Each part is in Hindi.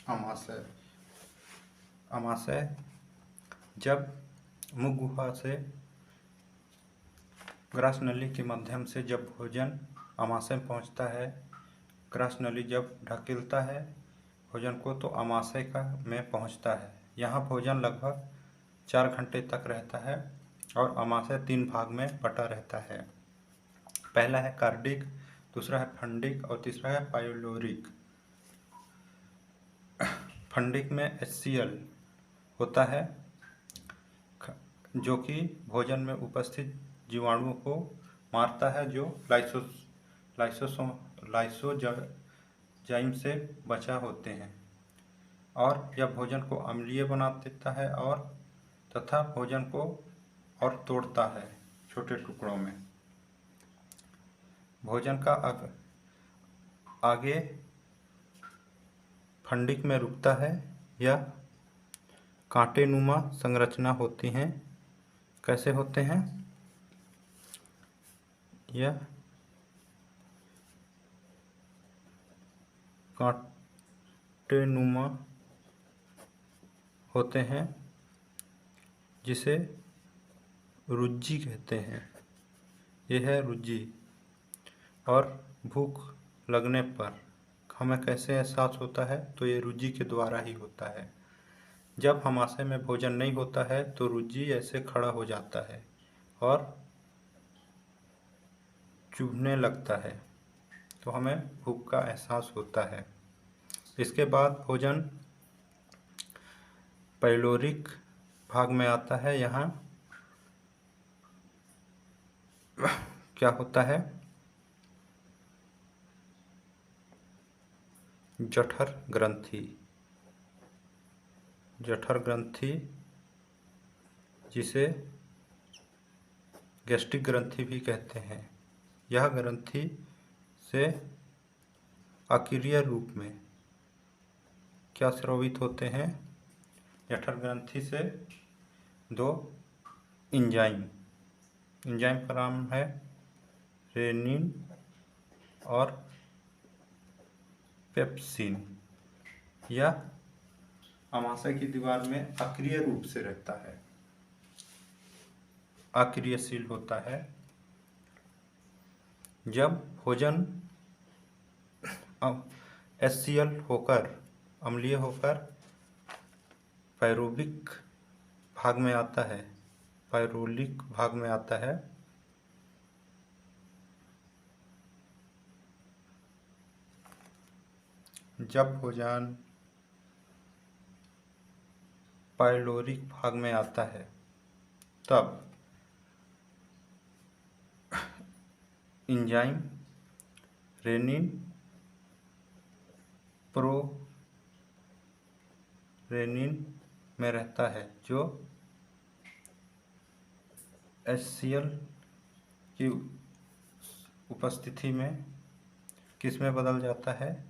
अमाशय। अमाशय जब मुख गुहा से ग्रास नली के माध्यम से जब भोजन अमाशय में पहुंचता है, ग्रास नली जब ढकेलता है भोजन को तो अमाशय का में पहुंचता है। यहाँ भोजन लगभग 4 घंटे तक रहता है और अमाशय 3 भाग में बटा रहता है। पहला है कार्डिक, दूसरा है फंडिक और तीसरा है पाइलोरिक। फंडिक में HCl होता है जो कि भोजन में उपस्थित जीवाणुओं को मारता है जो लाइसोजाइम से बचा होते हैं, और यह भोजन को अम्लीय बना देता है और तथा भोजन को और तोड़ता है छोटे टुकड़ों में। भोजन का आगे फंडिक में रुकता है। यह कांटेनुमा संरचना होती हैं। कैसे होते हैं? यह कांटेनुमा होते हैं जिसे रुज्जी कहते हैं। यह है रुज्जी। और भूख लगने पर हमें कैसे एहसास होता है? तो ये रुज्जी के द्वारा ही होता है। जब अमाशय में भोजन नहीं होता है तो रुज्जी ऐसे खड़ा हो जाता है और चुभने लगता है, तो हमें भूख का एहसास होता है। इसके बाद भोजन पाइलोरिक भाग में आता है। यहाँ क्या होता है? जठर ग्रंथि जिसे गैस्ट्रिक ग्रंथि भी कहते हैं, यह ग्रंथि से अक्रिय रूप में क्या स्रावित होते हैं? जठर ग्रंथि से 2 एंजाइम का नाम है रेनिन और पेप्सिन। यह अमाशय की दीवार में अक्रिय रूप से रहता है, अक्रियशील होता है। जब भोजन HCl होकर अम्लीय होकर पाइरोलिक भाग में आता है, जब भोजन पाइलोरिक भाग में आता है तब एंजाइम रेनिन प्रोरेनिन में रहता है जो HCl की उपस्थिति में किस में बदल जाता है?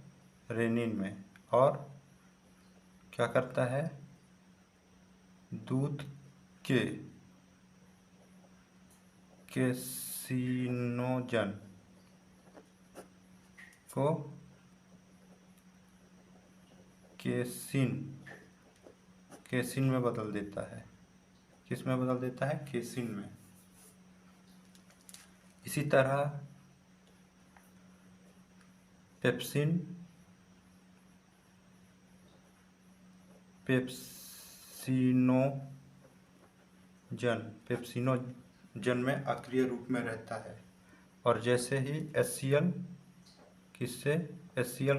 रेनिन में। और क्या करता है? दूध के केसिनोजन को केसिन में बदल देता है। किस में बदल देता है? केसिन में। इसी तरह पेप्सिनोजन में अक्रिय रूप में रहता है। और जैसे ही HCl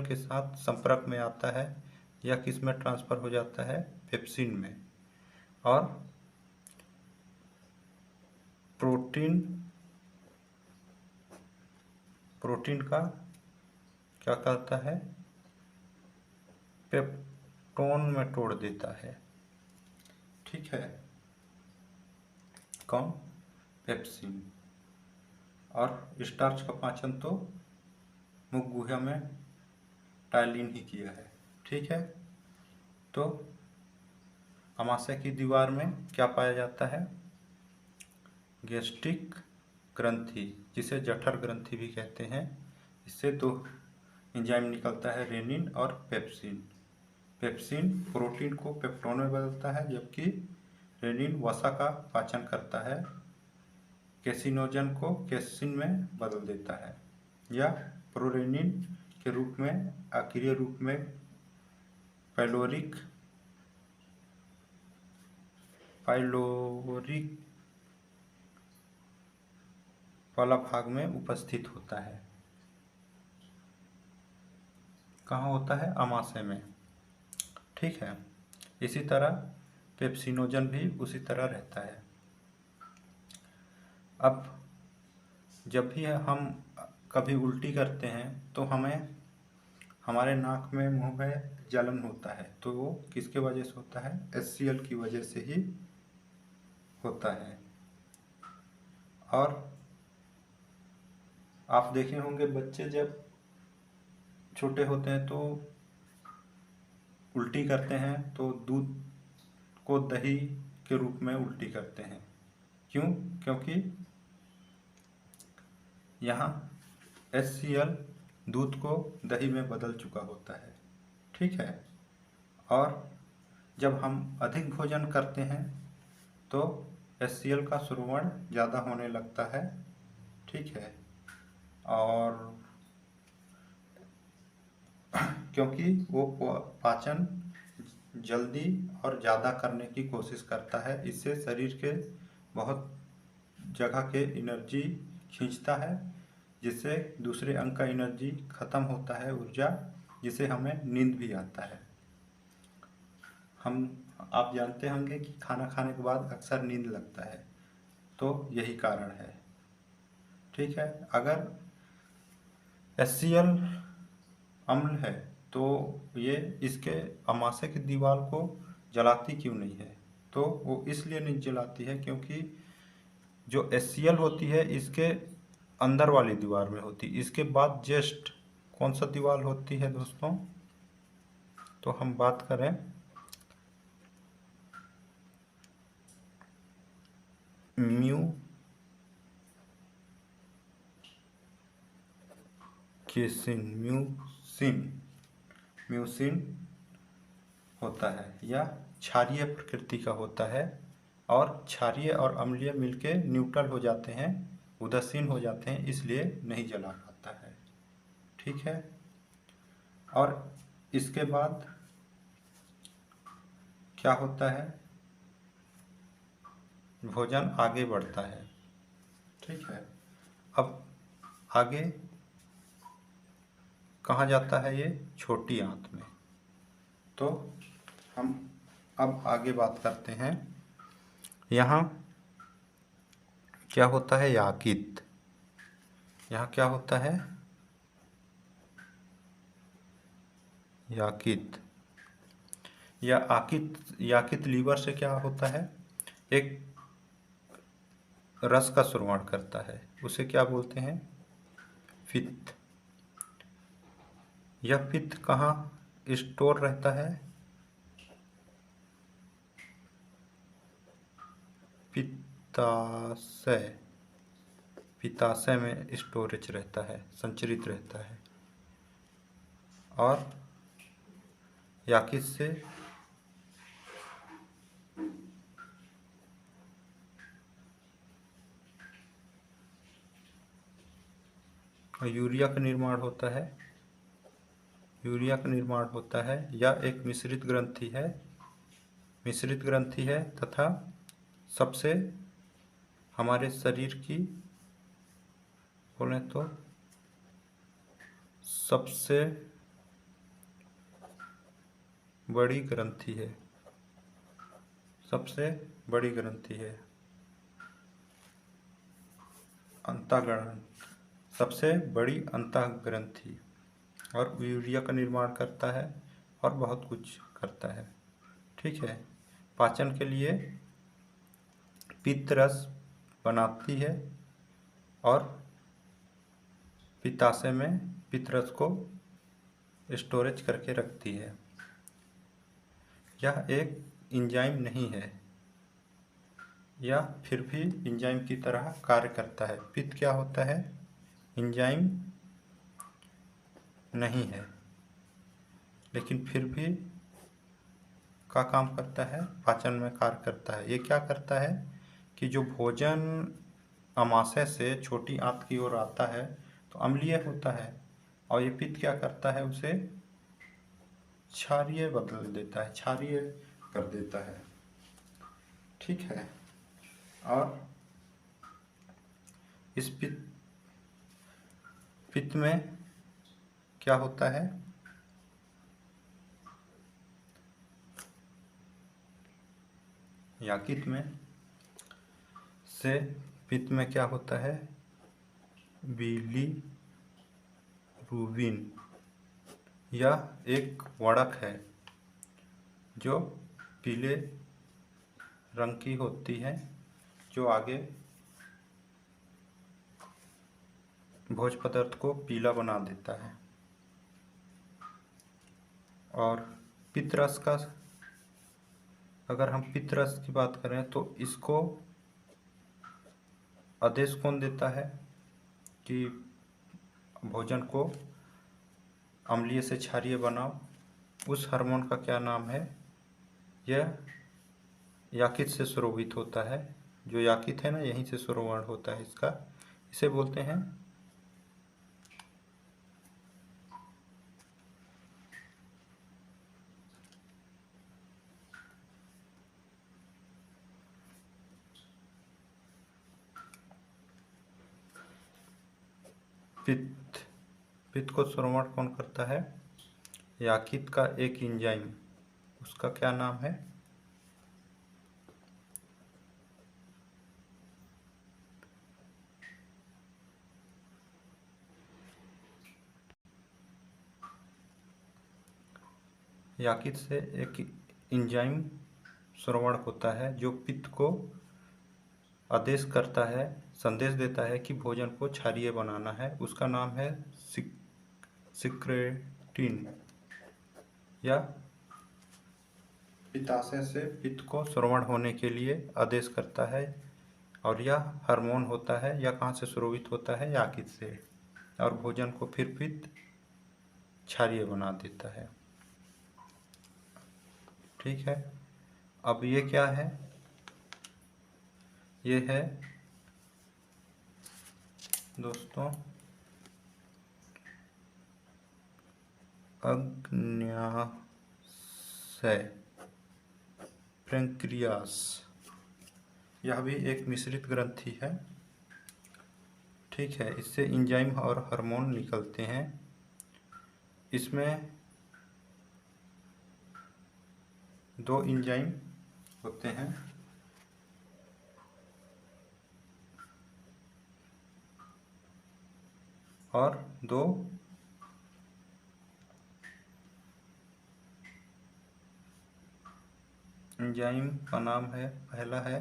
के साथ संपर्क में आता है, यह किस में ट्रांसफर हो जाता है? पेप्सिन में। और प्रोटीन का क्या करता है? पेप्टोन में तोड़ देता है। ठीक है, कौन? पेप्सिन। और स्टार्च का पाचन तो मुख गुहा में टाइलिन ही किया है। ठीक है, तो अमाशय की दीवार में क्या पाया जाता है? गैस्ट्रिक ग्रंथि जिसे जठर ग्रंथि भी कहते हैं। इससे 2 एंजाइम निकलता है, रेनिन और पेप्सिन। पेप्सिन प्रोटीन को पेप्टोन में बदलता है, जबकि रेनिन वसा का पाचन करता है, कैसिनोजन को कैसिन में बदल देता है, या प्रोरेनिन के रूप में अक्रिय रूप में पाइलोरिक वाला भाग में उपस्थित होता है। कहाँ होता है? आमाशय में। ठीक है। इसी तरह पेप्सिनोजन भी उसी तरह रहता है। अब जब भी हम कभी उल्टी करते हैं तो हमें हमारे नाक में मुंह में जलन होता है, तो वो किसके वजह से होता है? HCl की वजह से ही होता है। और आप देखे होंगे बच्चे जब छोटे होते हैं तो उल्टी करते हैं तो दूध को दही के रूप में उल्टी करते हैं। क्यों? क्योंकि यहाँ HCl दूध को दही में बदल चुका होता है। ठीक है। और जब हम अधिक भोजन करते हैं तो HCl का स्रवण ज़्यादा होने लगता है। ठीक है। और क्योंकि वो पाचन जल्दी और ज़्यादा करने की कोशिश करता है, इससे शरीर के बहुत जगह के एनर्जी खींचता है, जिससे दूसरे अंग का एनर्जी खत्म होता है, ऊर्जा, जिससे हमें नींद भी आता है। आप जानते होंगे कि खाना खाने के बाद अक्सर नींद लगता है, तो यही कारण है। ठीक है। अगर HCl अम्ल है तो ये इसके आमाशय की दीवार को जलाती क्यों नहीं है? तो वो इसलिए नहीं जलाती है क्योंकि जो HCl होती है इसके अंदर वाली दीवार में होती है। इसके बाद जस्ट कौन सा दीवार होती है दोस्तों? तो हम बात करें म्यूसिन होता है, या क्षारीय प्रकृति का होता है, और क्षारीय और अम्लीय मिलके न्यूट्रल हो जाते हैं, उदासीन हो जाते हैं, इसलिए नहीं जला पाता है। ठीक है। और इसके बाद क्या होता है? भोजन आगे बढ़ता है। ठीक है। अब आगे कहाँ जाता है? ये छोटी आंत में। तो हम अब आगे बात करते हैं। यहाँ क्या होता है? याकित। यहाँ क्या होता है? याकित या याकित लीवर से क्या होता है? एक रस का स्रवण करता है, उसे क्या बोलते हैं? पित्त। यह पित्त कहाँ स्टोर रहता है? पित्ताशय में स्टोरेज रहता है, संचरित रहता है। और याकित से यूरिया का निर्माण होता है। यह एक मिश्रित ग्रंथि है तथा सबसे हमारे शरीर की बोलें तो सबसे बड़ी ग्रंथि है। सबसे बड़ी अंतःग्रंथि, और यूरिया का निर्माण करता है और बहुत कुछ करता है। ठीक है। पाचन के लिए पित्त रस बनाती है और पित्ताशय में पित्त रस को स्टोरेज करके रखती है। यह एक एंजाइम नहीं है, या फिर भी एंजाइम की तरह कार्य करता है। पित्त क्या होता है? एंजाइम नहीं है, लेकिन फिर भी का काम करता है, पाचन में कार्य करता है। ये क्या करता है कि जो भोजन आमाशय से छोटी आंत की ओर आता है तो अम्लीय होता है, और ये पित्त क्या करता है, उसे क्षारीय बदल देता है, क्षारीय कर देता है। ठीक है। और इस पित्त में क्या होता है, यकृत में से पित्त में क्या होता है, बिलीरुबिन, यह एक वड़क है जो पीले रंग की होती है, जो आगे भोज्य पदार्थ को पीला बना देता है। और पित्तरस का, अगर हम पित्तरस की बात करें तो इसको आदेश कौन देता है कि भोजन को अम्लीय से क्षारीय बनाओ, उस हार्मोन का क्या नाम है, यह यकृत से स्रावित होता है। जो यकृत है ना, यहीं से स्रावण होता है इसका, इसे बोलते हैं पित्त। पित्त को स्रावण कौन करता है, यकृत का एक एंजाइम, उसका क्या नाम है, यकृत से एक एंजाइम स्रावण होता है जो पित्त को आदेश करता है, संदेश देता है कि भोजन को क्षारीय बनाना है। उसका नाम है सिक्रेटिन, या पित्ताशय से पित्त को स्रावण होने के लिए आदेश करता है। और यह हार्मोन होता है, यह कहाँ से स्रावित होता है, यकृत से, और भोजन को फिर पित्त क्षारीय बना देता है। ठीक है। अब ये क्या है, ये है दोस्तों अग्न्याशय पैंक्रियास, यह भी एक मिश्रित ग्रंथि है। ठीक है। इससे एंजाइम और हार्मोन निकलते हैं। इसमें दो एंजाइम होते हैं, और दो एंजाइम का नाम है, पहला है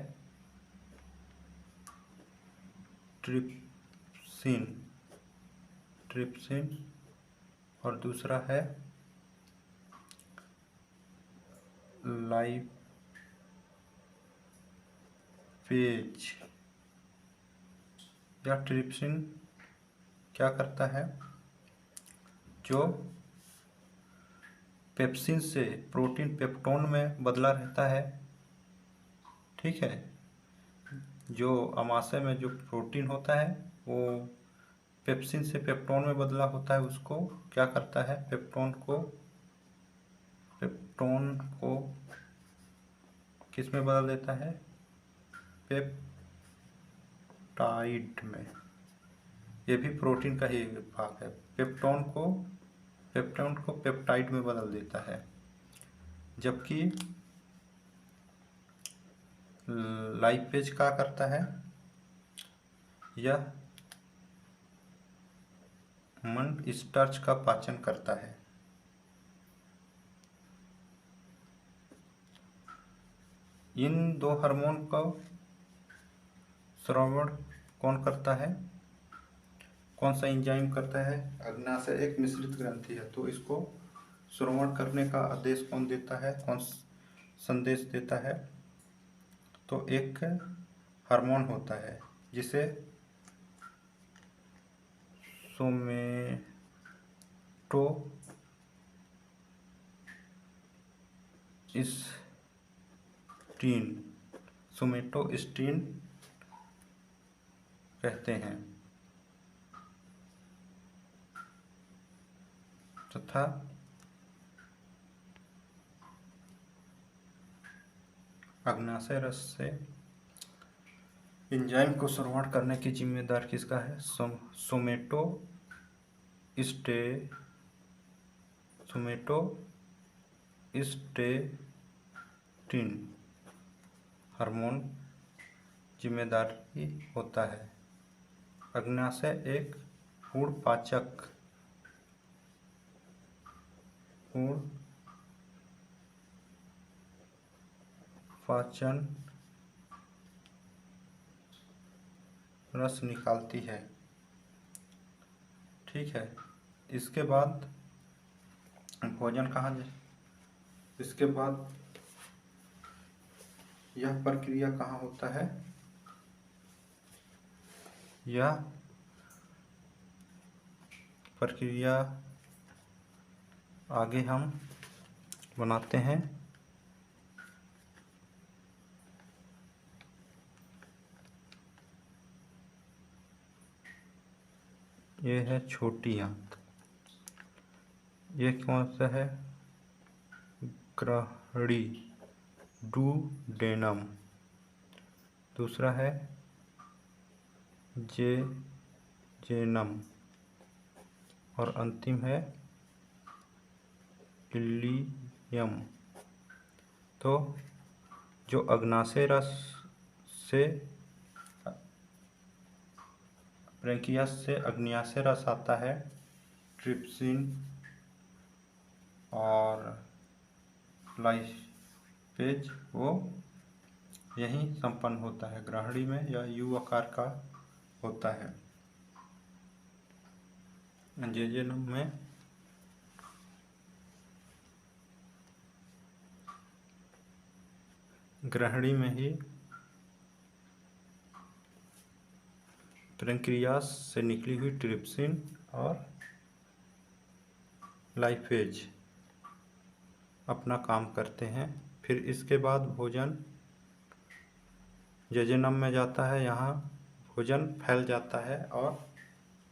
ट्रिप्सिन, और दूसरा है लाइपेज। यह ट्रिप्सिन क्या करता है, जो पेप्सिन से प्रोटीन पेप्टोन में बदला रहता है। ठीक है। जो अमाशय में जो प्रोटीन होता है वो पेप्सिन से पेप्टोन में बदला होता है, उसको क्या करता है, पेप्टोन को किस में बदल देता है, पेप्टाइड में। ये भी प्रोटीन का ही एक भाग है। पेप्टोन को पेप्टाइड में बदल देता है। जबकि लाइपेज क्या करता है, यह स्टार्च का पाचन करता है। इन दो हार्मोन का स्रावण कौन करता है, कौन सा एंजाइम करता है, अग्न्याशय एक मिश्रित ग्रंथि है, तो इसको श्रवण करने का आदेश कौन देता है, कौन संदेश देता है, तो एक हार्मोन होता है जिसे सोमेटोस्टिन कहते हैं तथा अग्नाशय रस से एंजाइम को श्रवण करने की जिम्मेदार किसका है? सोमेटोस्टेटिन हार्मोन जिम्मेदारी होता है। अग्नाशय एक पूर्ण पाचन रस निकालती है। ठीक है, इसके बाद भोजन इसके बाद यह प्रक्रिया कहाँ होता है? यह प्रक्रिया आगे हम बनाते हैं। ये है छोटी आंत। ये कौन सा है? ग्रहणी, डुडेनम। दूसरा है जेजेनम और अंतिम है इलियम। तो जो अग्नाशय रस से ब्रैंकियस से अग्न्याशय रस आता है, ट्रिप्सिन और लाइपेज, वो यही संपन्न होता है। ग्रहणी में या यू आकार का होता है। जेजेनम में ग्रहणी में ही पैंक्रियास से निकली हुई ट्रिप्सिन और लाइपेज अपना काम करते हैं। फिर इसके बाद भोजन जेजेनम में जाता है। यहाँ भोजन फैल जाता है और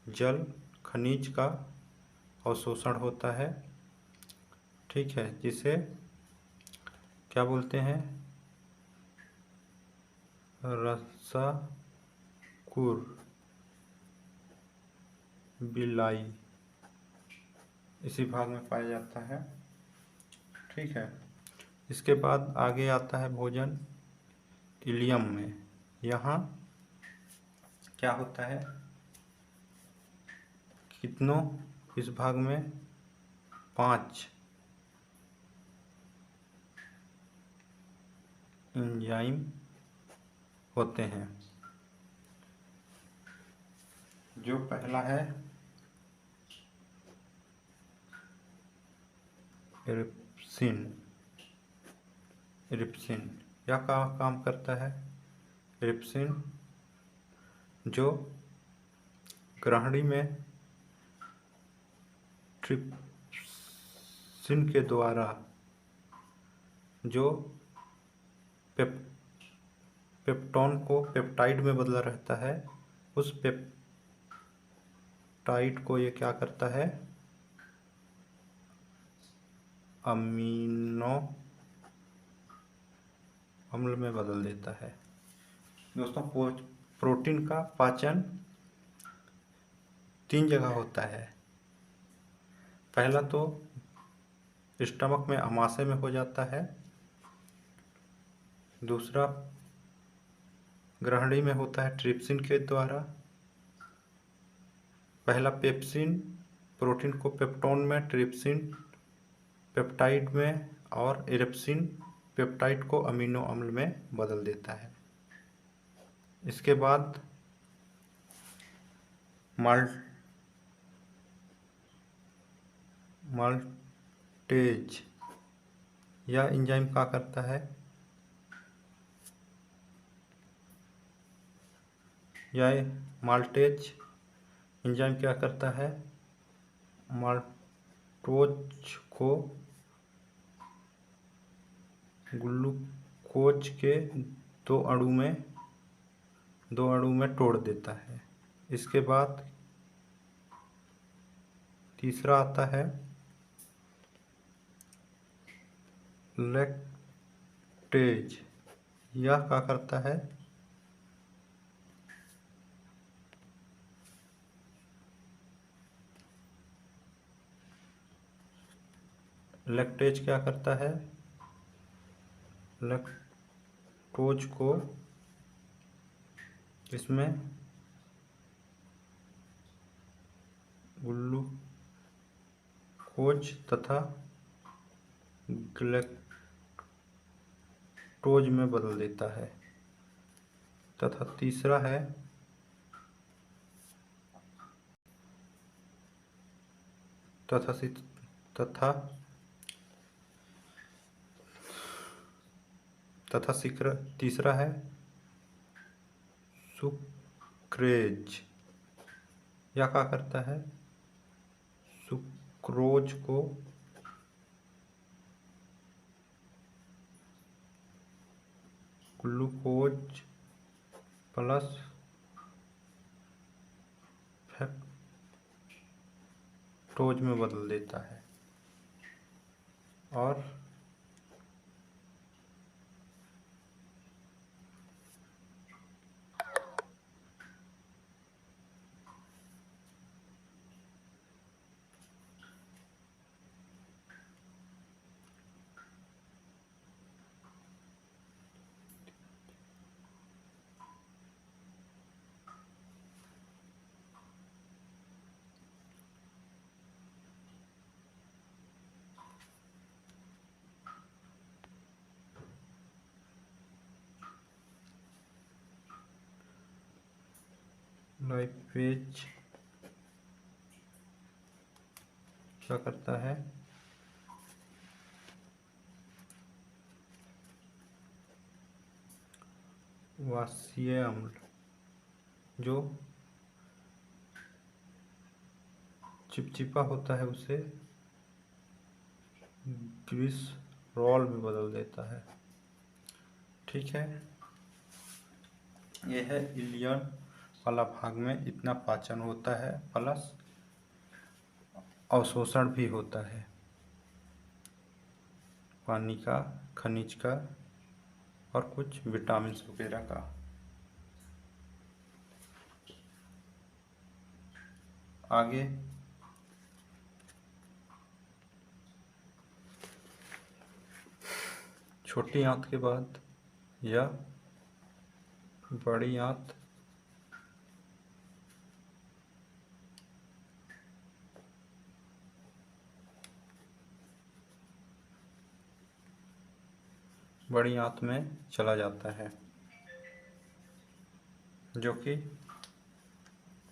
जल खनिज का अवशोषण होता है। ठीक है, जिसे क्या बोलते हैं? रसाकुर बिलाई इसी भाग में पाया जाता है। ठीक है, इसके बाद आगे आता है भोजन इलियम में। यहाँ क्या होता है? कितनों इस भाग में 5 एंजाइम होते हैं। जो पहला है इरिप्सिन। यह काम करता है। इरिप्सिन जो ग्रहणी में ट्रिप्सिन के द्वारा जो पेप्टोन को पेप्टाइड में बदला रहता है, उस पेप्टाइड को ये क्या करता है? अमीनो अम्ल में बदल देता है। दोस्तों, प्रोटीन का पाचन 3 जगह होता है। पहला तो स्टमक में अमाशय में हो जाता है। दूसरा ग्रहणी में होता है ट्रिप्सिन के द्वारा। पहला पेप्सिन प्रोटीन को पेप्टोन में, ट्रिप्सिन पेप्टाइड में और इरिप्सिन पेप्टाइड को अमीनो अम्ल में बदल देता है। इसके बाद माल्टेज यह एंजाइम क्या करता है? यह माल्टेज एंजाइम क्या करता है? माल्टोज को ग्लूकोज के दो अणु में तोड़ देता है। इसके बाद तीसरा आता है लैक्टेज। यह क्या करता है? लैक्टेज क्या करता है? लैक्टोज को इसमें ग्लूकोज तथा ग्लैक्टोज में बदल देता है। तथा तीसरा है तीसरा है सुक्रेज। यह क्या करता है? सुक्रोज को ग्लूकोज प्लस फ्रक्टोज में बदल देता है। और लाइपेज क्या करता है? वाष्यीय अम्ल जो चिपचिपा होता है उसे ग्लिसरॉल में बदल देता है। ठीक है, यह है इलियन वाला भाग में इतना पाचन होता है, प्लस अवशोषण भी होता है पानी का, खनिज का और कुछ विटामिन वगैरह का। आगे छोटी आंत के बाद या बड़ी आंत बड़ी आंत में चला जाता है, जो कि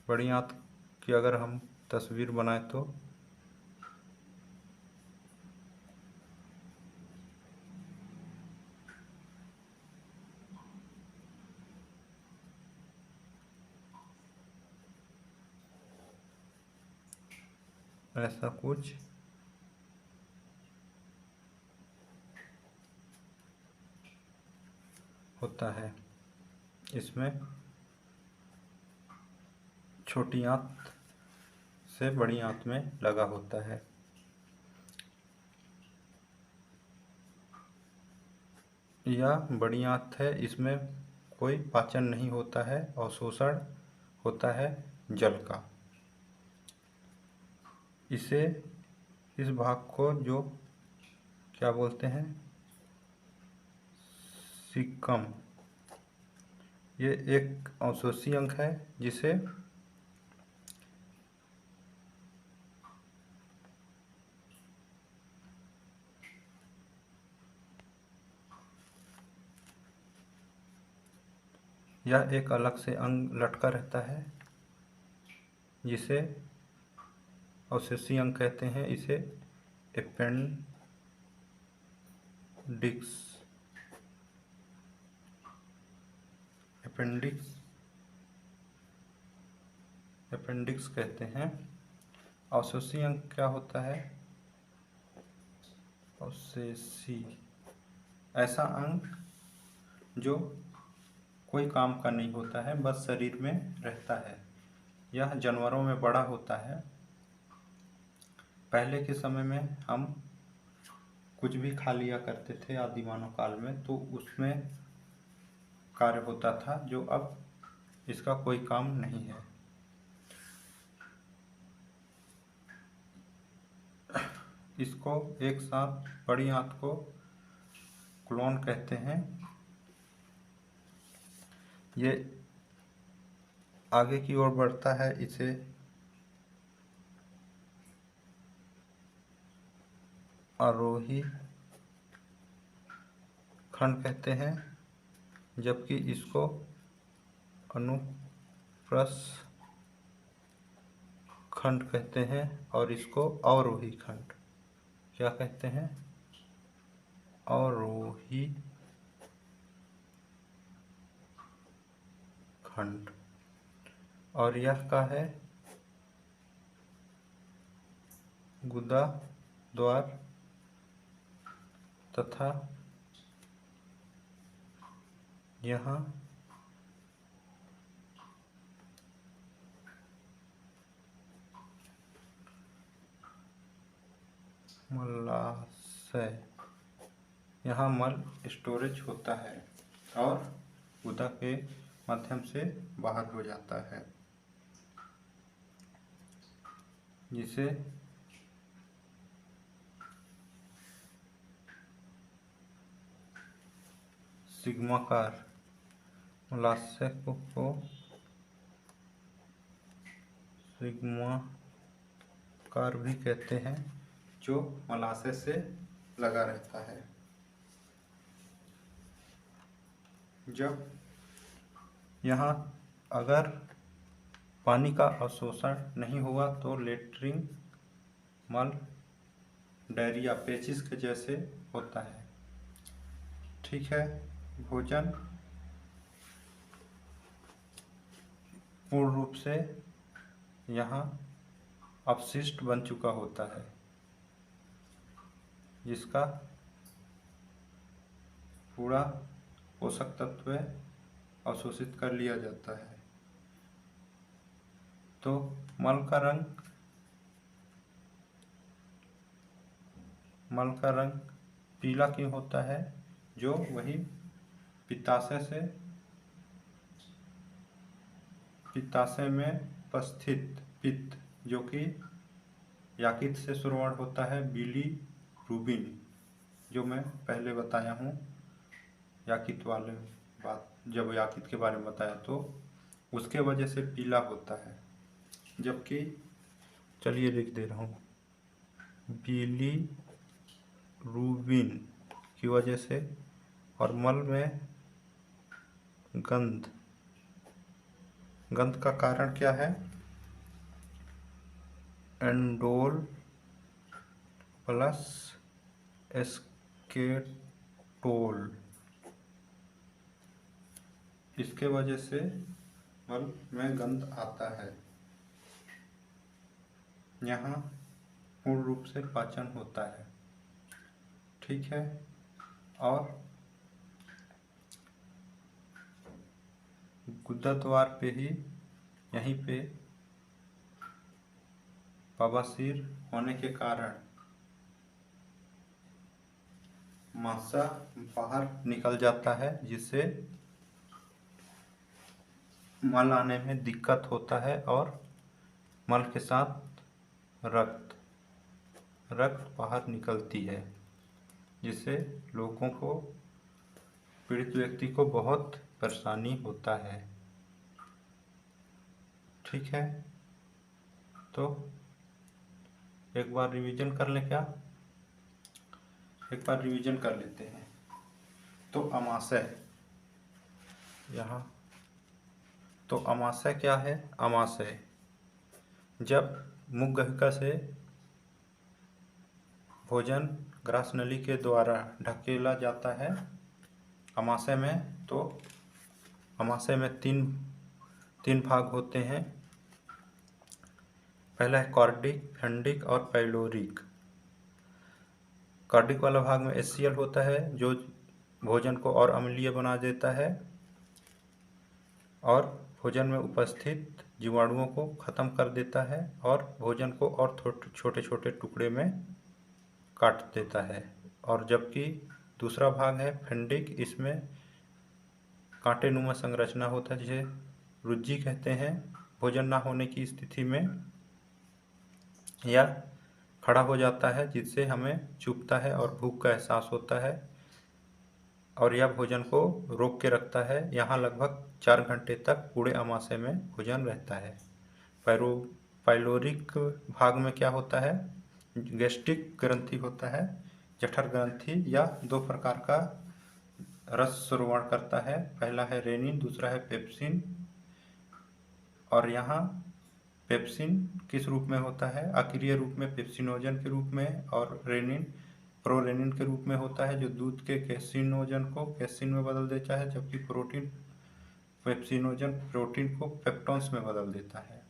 बड़ी आंत की अगर हम तस्वीर बनाए तो ऐसा कुछ होता है। इसमें छोटी आंत से बड़ी आंत में लगा होता है। यह बड़ी आंत है, इसमें कोई पाचन नहीं होता है, अवशोषण होता है जल का। इस भाग को जो क्या बोलते हैं? सीकम। ये एक अवशोषी अंग है जिसे यह एक अलग से अंग लटका रहता है जिसे अवशोषी अंग कहते हैं। इसे अपेंडिक्स कहते हैं। अवशोषी अंग क्या होता है? अवशोषी ऐसा अंग जो कोई काम का नहीं होता है, बस शरीर में रहता है। यह जानवरों में बड़ा होता है। पहले के समय में हम कुछ भी खा लिया करते थे आदि मानव काल में, तो उसमें कार्य होता था, जो अब इसका कोई काम नहीं है। इसको एक साथ बड़ी आंत को क्लोन कहते हैं। ये आगे की ओर बढ़ता है, इसे आरोही खंड कहते हैं, जबकि इसको अनुप्रस्थ खंड कहते हैं और इसको अवरोही खंड क्या कहते हैं? अवरोही खंड। और यह का है गुदा द्वार तथा यहाँ मलाशय, यहाँ मल स्टोरेज होता है और गुदा के माध्यम से बाहर हो जाता है, जिसे सिग्माकार मलाशय को सिग्माकार भी कहते हैं, जो मलाशय से लगा रहता है। जब यहाँ अगर पानी का अवशोषण नहीं हुआ तो लेटरिन मल डायरिया पेचिस के जैसे होता है। ठीक है, भोजन पूर्ण रूप से यहाँ अपशिष्ट बन चुका होता है, जिसका पूरा पोषक तत्व अवशोषित कर लिया जाता है। तो मल का रंग पीला क्यों होता है? जो वही पित्ताशय में उपस्थित पित्त, जो कि याकित से श्रवण होता है, बिलीरुबिन, जो मैं पहले बताया हूँ याकित वाले बात, जब याकित के बारे में बताया तो उसके वजह से पीला होता है। जबकि चलिए लिख दे रहा हूँ, बिलीरुबिन की वजह से। और मल में गंध का कारण क्या है? एंडोल प्लस एस्केटोल, इसके वजह से मल में गंध आता है। यहाँ पूर्ण रूप से पाचन होता है। ठीक है, और गुदाद्वार पे ही यहीं पे बवासीर होने के कारण मासा बाहर निकल जाता है, जिससे मल आने में दिक्कत होता है और मल के साथ रक्त बाहर निकलती है, जिससे लोगों को, पीड़ित व्यक्ति को बहुत परेशानी होता है। ठीक है, तो एक बार रिवीजन कर लें क्या? एक बार रिवीजन कर लेते हैं। तो अमाशय, यहाँ तो अमाशय क्या है? अमाशय जब मुख गहिका से भोजन ग्रास नली के द्वारा ढकेला जाता है अमाशय में, तो अमाशय में तीन भाग होते हैं। पहला है कॉर्डिक, फंडिक और पाइलोरिक। कार्डिक वाला भाग में एचसीएल होता है, जो भोजन को और अम्लीय बना देता है और भोजन में उपस्थित जीवाणुओं को खत्म कर देता है और भोजन को और छोटे छोटे टुकड़े में काट देता है। और जबकि दूसरा भाग है फंडिक, इसमें कांटेनुमा संरचना होता है जिसे रुज्जी कहते हैं। भोजन ना होने की स्थिति में यह खड़ा हो जाता है जिससे हमें चुभता है और भूख का एहसास होता है और यह भोजन को रोक के रखता है। यहाँ लगभग 4 घंटे तक पूरे आमाशय में भोजन रहता है। पाइलोरिक भाग में क्या होता है, गैस्ट्रिक ग्रंथि होता है। जठर ग्रंथि या 2 प्रकार का रस स्रावण करता है, पहला है रेनिन, दूसरा है पेप्सिन। और यहाँ पेप्सिन किस रूप में होता है, अक्रिय रूप में पेप्सिनोजन के रूप में, और रेनिन प्रोरेनिन के रूप में होता है जो दूध के कैसिनोजन को कैसिन में बदल देता है, जबकि प्रोटीन पेप्सिनोजन प्रोटीन को पेप्टोन्स में बदल देता है।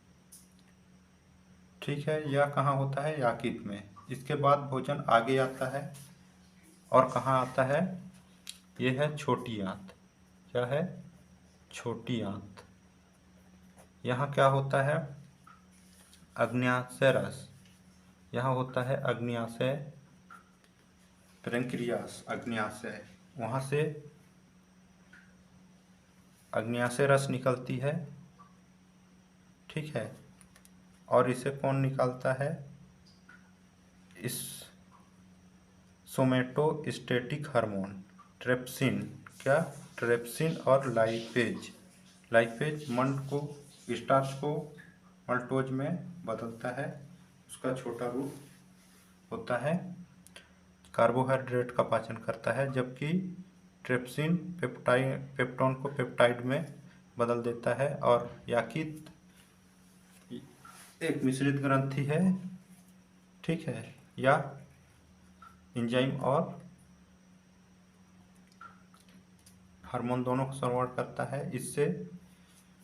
ठीक है, यह कहाँ होता है, याकृत में। इसके बाद भोजन आगे आता है और कहाँ आता है, यह है छोटी आंत। क्या है, छोटी आंत। यहाँ क्या होता है, अग्न्याशय रस। यहाँ होता है अग्न्याशय पैंक्रियास, अग्न्याशय, वहाँ से अग्न्याशय रस निकलती है। ठीक है, और इसे कौन निकालता है, इस सोमेटोस्टेटिक हार्मोन ट्रेप्सिन। क्या, ट्रेप्सिन और लाइपेज। लाइपेज मंड को, स्टार्च को मल्टोज में बदलता है, उसका छोटा रूप होता है। कार्बोहाइड्रेट का पाचन करता है, जबकि ट्रेप्सिन पेप्टोन को पेप्टाइड में बदल देता है। और याकृत एक मिश्रित ग्रंथि है, ठीक है, या एंजाइम और हार्मोन दोनों का स्रावण करता है। इससे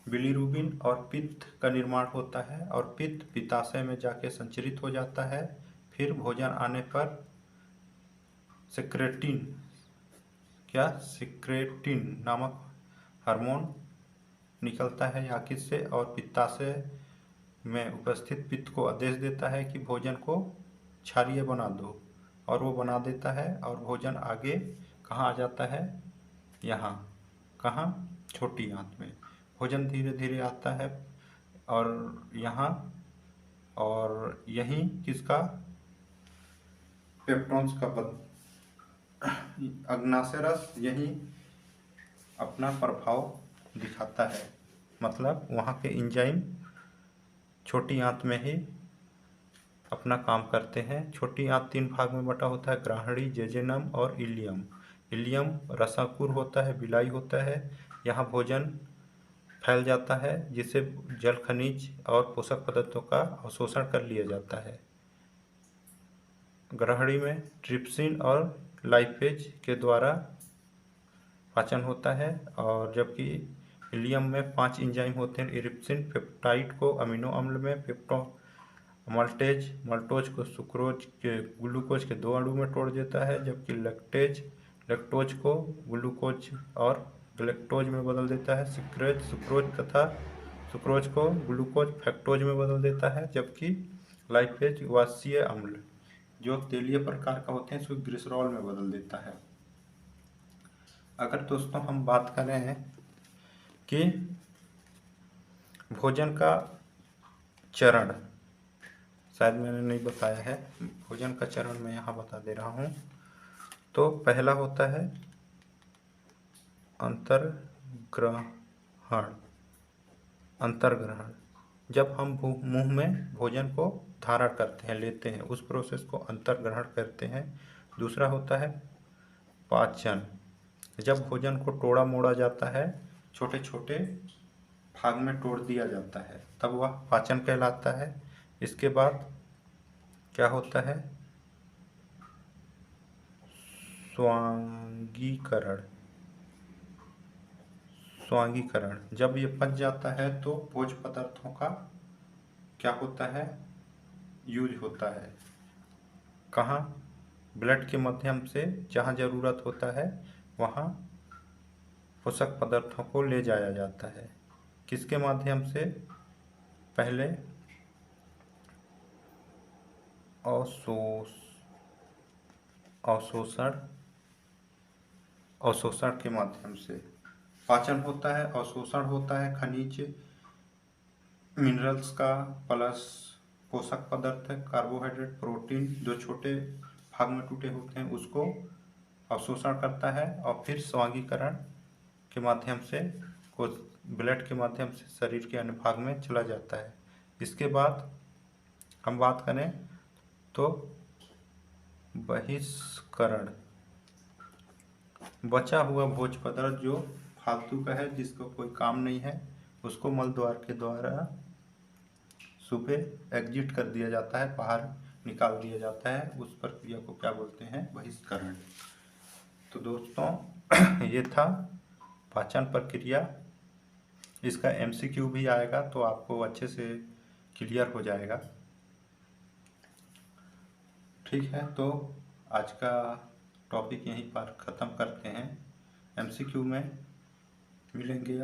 बिलीरुबिन और पित्त का निर्माण होता है और पित्त पित्ताशय में जाके संचरित हो जाता है। फिर भोजन आने पर सिक्रेटिन, क्या, सिक्रेटिन नामक हार्मोन निकलता है याकृत से और पित्ताशय में उपस्थित पित्त को आदेश देता है कि भोजन को क्षारीय बना दो, और वो बना देता है और भोजन आगे कहाँ आ जाता है, यहाँ, कहाँ, छोटी आंत में। भोजन धीरे धीरे आता है और यहाँ, और यहीं किसका, पेप्टोन्स का अग्न्याशय रस यहीं अपना प्रभाव दिखाता है। मतलब वहाँ के एंजाइम छोटी आंत में ही अपना काम करते हैं। छोटी आंत 3 भाग में बटा होता है, ग्राहणी, जेजेनम और इलियम। इलियम रसाकुर होता है, बिलाई होता है। यहाँ भोजन फैल जाता है जिससे जल, खनिज और पोषक पदार्थों का अवशोषण कर लिया जाता है। ग्राहणी में ट्रिप्सिन और लाइपेज के द्वारा पाचन होता है, और जबकि इलियम में 5 एंजाइम होते हैं। इरिप्सिन पेप्टाइड को अमीनो अम्ल में, मल्टोज को सुक्रोज के ग्लूकोज के 2 अणु में तोड़ देता है, जबकि लैक्टोज को ग्लूकोज और गैलेक्टोज में बदल देता है। सुक्रोज तथा सुक्रोज को ग्लूकोज फ्रक्टोज में बदल देता है, जबकि लाइपेज वाष्यीय अम्ल जो तेलीय प्रकार का होते हैं इसको ग्लिसरॉल में बदल देता है। अगर दोस्तों हम बात करें कि भोजन का चरण, शायद मैंने नहीं बताया है, भोजन का चरण मैं यहाँ बता दे रहा हूँ। तो पहला होता है अंतर्ग्रहण। जब हम मुंह में भोजन को धारण करते हैं, लेते हैं, उस प्रोसेस को अंतर्ग्रहण करते हैं। दूसरा होता है पाचन। जब भोजन को तोड़ा मोड़ा जाता है, छोटे छोटे भाग में तोड़ दिया जाता है, तब वह पाचन कहलाता है। इसके बाद क्या होता है, स्वांगीकरण। जब ये पच जाता है तो भोज्य पदार्थों का क्या होता है, यूज होता है। कहाँ, ब्लड के माध्यम से जहाँ ज़रूरत होता है वहाँ पोषक पदार्थों को ले जाया जाता है। किसके माध्यम से? पहले अवशोषण के माध्यम से पाचन होता है, अवशोषण होता है खनिज मिनरल्स का, प्लस पोषक पदार्थ कार्बोहाइड्रेट प्रोटीन जो छोटे भाग में टूटे होते हैं उसको अवशोषण करता है और फिर स्वांगीकरण के माध्यम से कुछ ब्लड के माध्यम से शरीर के अन्य भाग में चला जाता है। इसके बाद हम बात करें तो बहिष्करण, बचा हुआ भोज्य पदार्थ जो फालतू का है, जिसको कोई काम नहीं है, उसको मल द्वार के द्वारा सुबह एग्जिट कर दिया जाता है, बाहर निकाल दिया जाता है। उस प्रक्रिया को क्या बोलते हैं? बहिष्करण। तो दोस्तों ये था पाचन प्रक्रिया। इसका एमसीक्यू भी आएगा तो आपको अच्छे से क्लियर हो जाएगा। ठीक है, तो आज का टॉपिक यहीं पर ख़त्म करते हैं। एमसीक्यू में मिलेंगे।